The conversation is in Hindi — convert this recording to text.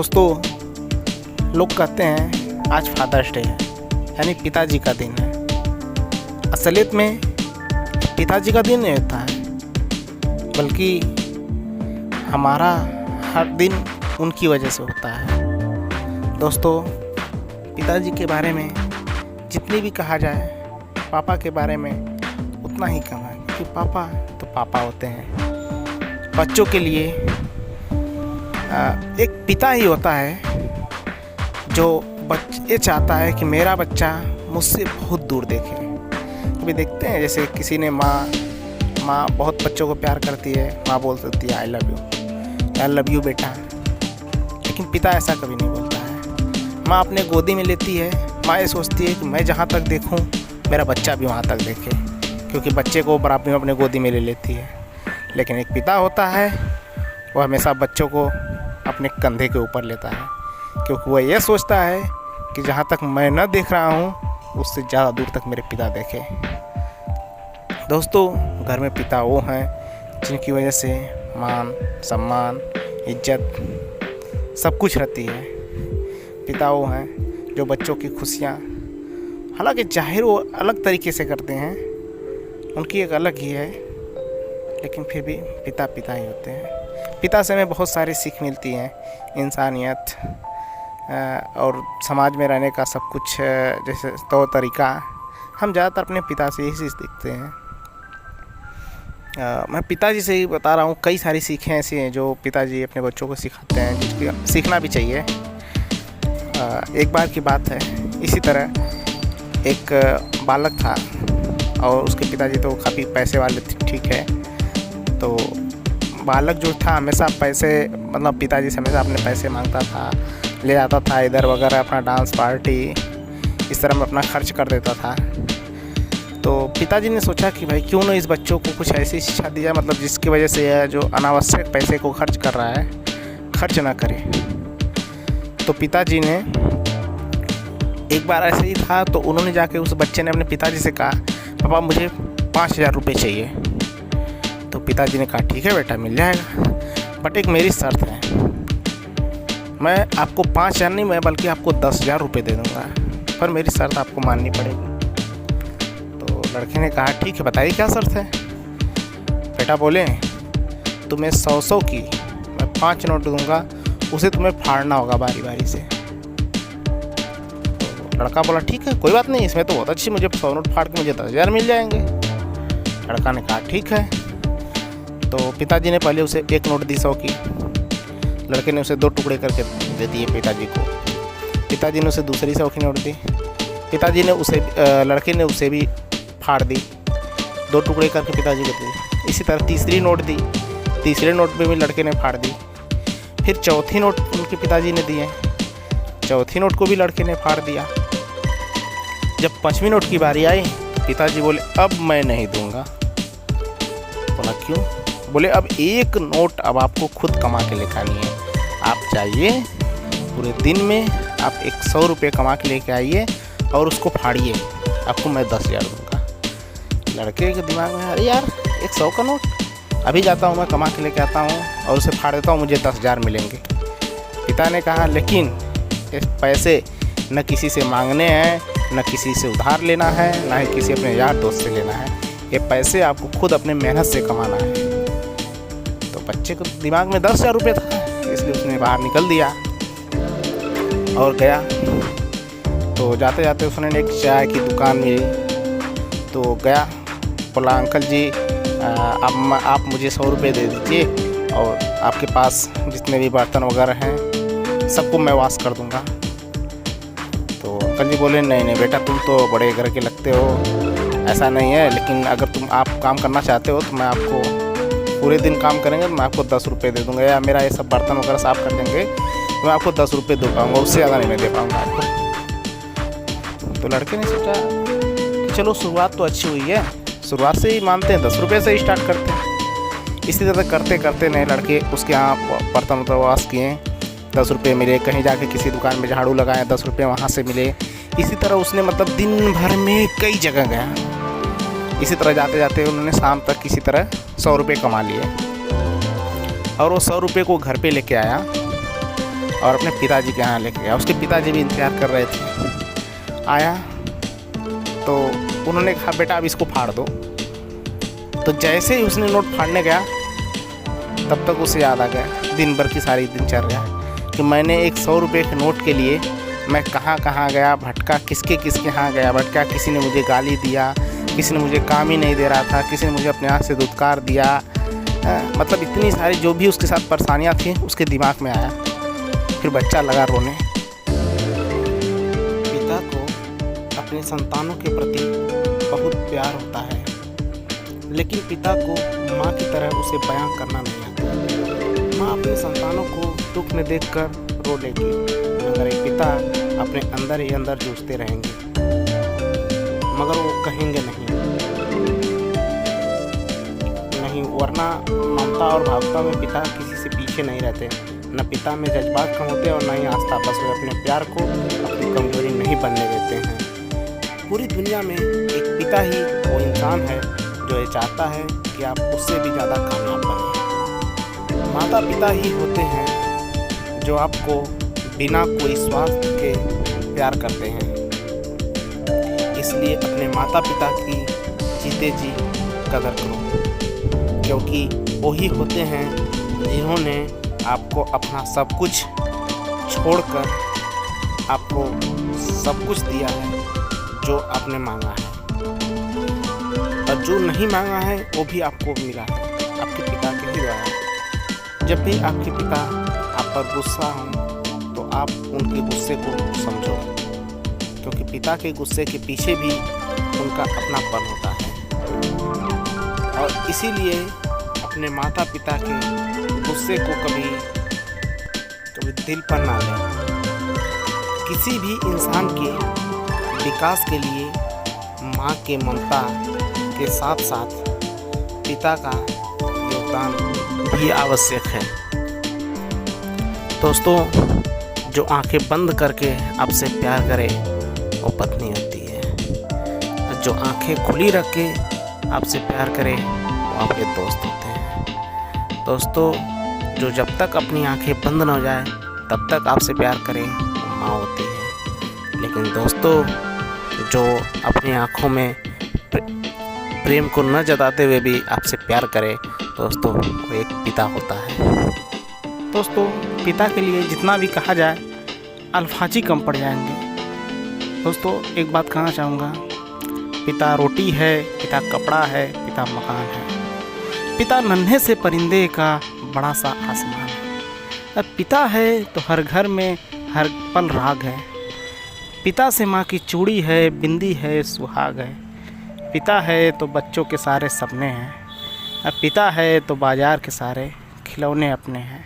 दोस्तों, लोग कहते हैं आज फादर्स डे है, यानी पिताजी का दिन है। असलियत में पिताजी का दिन नहीं होता है, बल्कि हमारा हर दिन उनकी वजह से होता है। दोस्तों, पिताजी के बारे में जितनी भी कहा जाए, पापा के बारे में उतना ही कम है, क्योंकि पापा तो पापा होते हैं। बच्चों के लिए एक पिता ही होता है जो ये चाहता है कि मेरा बच्चा मुझसे बहुत दूर देखे। कभी देखते हैं जैसे किसी ने माँ बहुत बच्चों को प्यार करती है, माँ बोल सकती है आई लव यू बेटा, लेकिन पिता ऐसा कभी नहीं बोलता है। माँ अपने गोदी में लेती है, माँ ये सोचती है कि मैं जहाँ तक देखूँ मेरा बच्चा भी वहाँ तक देखे, क्योंकि बच्चे को बराबर में अपने गोदी में ले लेती है। लेकिन एक पिता होता है, वो हमेशा बच्चों को अपने कंधे के ऊपर लेता है, क्योंकि वह ये सोचता है कि जहाँ तक मैं न देख रहा हूँ उससे ज़्यादा दूर तक मेरे पिता देखें। दोस्तों, घर में पिता वो हैं जिनकी वजह से मान सम्मान इज्जत सब कुछ रहती है। पिता वो हैं जो बच्चों की खुशियाँ, हालांकि जाहिर वो अलग तरीके से करते हैं, उनकी एक अलग ही है, लेकिन फिर भी पिता पिता ही होते हैं। पिता से हमें बहुत सारी सीख मिलती है, इंसानियत और समाज में रहने का सब कुछ, जैसे तौर तरीका हम ज़्यादातर अपने पिता से यही सीखते हैं। मैं पिताजी से ही बता रहा हूँ, कई सारी सीखें ऐसी हैं जो पिताजी अपने बच्चों को सिखाते हैं, जिसकी सीखना भी चाहिए। एक बार की बात है, इसी तरह एक बालक था और उसके पिताजी तो काफ़ी पैसे वाले थे, ठीक है। तो बालक जो था हमेशा पैसे, मतलब पिताजी से हमेशा अपने पैसे मांगता था, ले जाता था इधर वगैरह, अपना डांस पार्टी इस तरह में अपना खर्च कर देता था। तो पिताजी ने सोचा कि भाई क्यों ना इस बच्चों को कुछ ऐसी शिक्षा दी जाए, मतलब जिसकी वजह से यह जो अनावश्यक पैसे को खर्च कर रहा है खर्च ना करे। तो पिताजी ने एक बार ऐसे ही था, तो उन्होंने जाके उस बच्चे ने अपने पिताजी से कहा, पापा मुझे 5,000 रुपये चाहिए। तो पिताजी ने कहा ठीक है बेटा, मिल जाएगा, बट एक मेरी शर्त है, मैं आपको 5,000 नहीं, मैं बल्कि आपको 10,000 रुपये दे दूँगा, पर मेरी शर्त आपको माननी पड़ेगी। तो लड़के ने कहा ठीक है, बताइए क्या शर्त है। बेटा बोले, तुम्हें 100 की मैं 5 नोट दूँगा, उसे तुम्हें फाड़ना होगा बारी बारी से। तो लड़का बोला ठीक है, कोई बात नहीं, इसमें तो बहुत अच्छी, मुझे 100 नोट फाड़ के मुझे 10,000 मिल जाएंगे। लड़का ने कहा ठीक है। तो पिताजी ने पहले उसे 1 नोट दी 100 की, लड़के ने उसे 2 टुकड़े करके दे दिए पिताजी को। पिताजी ने उसे दूसरी 100 की नोट दी, पिताजी ने उसे लड़के ने उसे भी फाड़ दी, 2 टुकड़े करके पिताजी को दी। इसी तरह तीसरी नोट दी, तीसरे नोट में भी लड़के ने फाड़ दी। फिर चौथी नोट उनके पिताजी ने दिए, चौथी नोट को भी लड़के ने फाड़ दिया। जब 5वीं नोट की बारी आई, पिताजी बोले अब मैं नहीं दूंगा। बोला क्यों? बोले अब 1 नोट अब आपको खुद कमा के लेकर आनी है, आप जाइए पूरे दिन में आप 100 रुपये कमा के लेके आइए और उसको फाड़िए, आपको मैं 10,000 दूँगा। लड़के के दिमाग में अरे यार 100 का नोट, अभी जाता हूँ मैं कमा के लेके आता हूँ और उसे फाड़ देता हूँ, मुझे 10,000 मिलेंगे। पिता ने कहा लेकिन ये पैसे न किसी से मांगने हैं, न किसी से उधार लेना है, न ही किसी अपने यार दोस्त से लेना है, ये पैसे आपको खुद अपने मेहनत से कमाना है। तो बच्चे को दिमाग में 10,000 रुपये था, इसलिए उसने बाहर निकल दिया और गया। तो जाते जाते उसने एक चाय की दुकान मिली, तो गया, बोला अंकल जी आप मुझे 100 रुपये दे दीजिए और आपके पास जितने भी बर्तन वगैरह हैं सबको मैं वॉश कर दूंगा। तो अंकल जी बोले नहीं बेटा, तुम तो बड़े घर के लगते हो, ऐसा नहीं है, लेकिन अगर आप काम करना चाहते हो तो मैं आपको पूरे दिन काम करेंगे तो मैं आपको 10 रुपये दे दूँगा, या मेरा ये सब बर्तन वगैरह साफ़ कर देंगे तो मैं आपको 10 रुपये दे पाऊँगा, उससे ज़्यादा नहीं मैं दे पाऊँगा आपको। तो लड़के ने सोचा कि चलो शुरुआत तो अच्छी हुई है, शुरुआत से ही मानते हैं, 10 रुपये से ही स्टार्ट करते हैं। इसी तरह करते करते नए लड़के उसके यहाँ बर्तन वॉश किए, 10 रुपये मिले, कहीं जाके किसी दुकान में झाड़ू लगाए, 10 रुपये वहाँ से मिले। इसी तरह उसने मतलब दिन भर में कई जगह गया। इसी तरह जाते जाते उन्होंने शाम तक किसी तरह 100 रुपये कमा लिए और वो 100 रुपये को घर पे लेके आया और अपने पिताजी के यहाँ लेके गया। उसके पिताजी भी इंतज़ार कर रहे थे। आया तो उन्होंने कहा बेटा अब इसको फाड़ दो। तो जैसे ही उसने नोट फाड़ने गया तब तक उसे याद आ गया दिन भर की सारी दिनचर्या कि मैंने एक 100 रुपये के नोट के लिए मैं कहाँ कहाँ गया, भटका, किसके किसके यहाँ गया भटका, किसी ने मुझे गाली दिया, किसी ने मुझे काम ही नहीं दे रहा था, किसी ने मुझे अपने हाथ से धुतकार दिया। मतलब इतनी सारी जो भी उसके साथ परेशानियाँ थी उसके दिमाग में आया। फिर बच्चा लगा रोने। पिता को अपने संतानों के प्रति बहुत प्यार होता है, लेकिन पिता को माँ की तरह उसे बयां करना नहीं आता। माँ अपने संतानों को दुख में देखकर रो लेगी, मगर एक पिता अपने अंदर ही अंदर जूझते रहेंगे, मगर वो कहेंगे नहीं, वरना ममता और भावुकता में पिता किसी से पीछे नहीं रहते। न पिता में जज्बात कम होते और न ही आस्था। बस वे अपने प्यार को अपनी कमजोरी नहीं बनने देते हैं। पूरी दुनिया में एक पिता ही वो इंसान है जो ये चाहता है कि आप उससे भी ज़्यादा कामयाब बनें। माता पिता ही होते हैं जो आपको बिना कोई स्वार्थ के प्यार करते हैं। इसलिए अपने माता पिता की जीते जी कदर करो, क्योंकि वही होते हैं जिन्होंने आपको अपना सब कुछ छोड़कर आपको सब कुछ दिया है जो आपने मांगा है, और जो नहीं मांगा है वो भी आपको मिला है आपके पिता के ही द्वारा। जब भी आपके पिता आप पर गुस्सा हों तो आप उनके गुस्से को समझो, क्योंकि पिता के गुस्से के पीछे भी उनका अपनापन होता है। और इसीलिए अपने माता पिता के गुस्से को कभी दिल पर ना लें। किसी भी इंसान के विकास के लिए माँ के ममता के साथ साथ पिता का योगदान भी आवश्यक है। दोस्तों, जो आंखें बंद करके आपसे प्यार करे वो पत्नी होती है, जो आंखें खुली रख के आपसे प्यार करे वो आपके दोस्त होते हैं। दोस्तों, जो जब तक अपनी आंखें बंद न हो जाए तब तक आपसे प्यार करे वो माँ होती है। लेकिन दोस्तों, जो अपनी आँखों में प्रेम को न जताते हुए भी आपसे प्यार करे दोस्तों, वो एक पिता होता है। दोस्तों, पिता के लिए जितना भी कहा जाए अल्फाज ही कम पड़ जाएंगे। दोस्तों, एक बात कहना चाहूँगा, पिता रोटी है, पिता कपड़ा है, पिता मकान है, पिता नन्हे से परिंदे का बड़ा सा आसमान है। अब पिता है तो हर घर में हर पल राग है। पिता से माँ की चूड़ी है, बिंदी है, सुहाग है। पिता है तो बच्चों के सारे सपने हैं। अब पिता है तो बाज़ार के सारे खिलौने अपने हैं।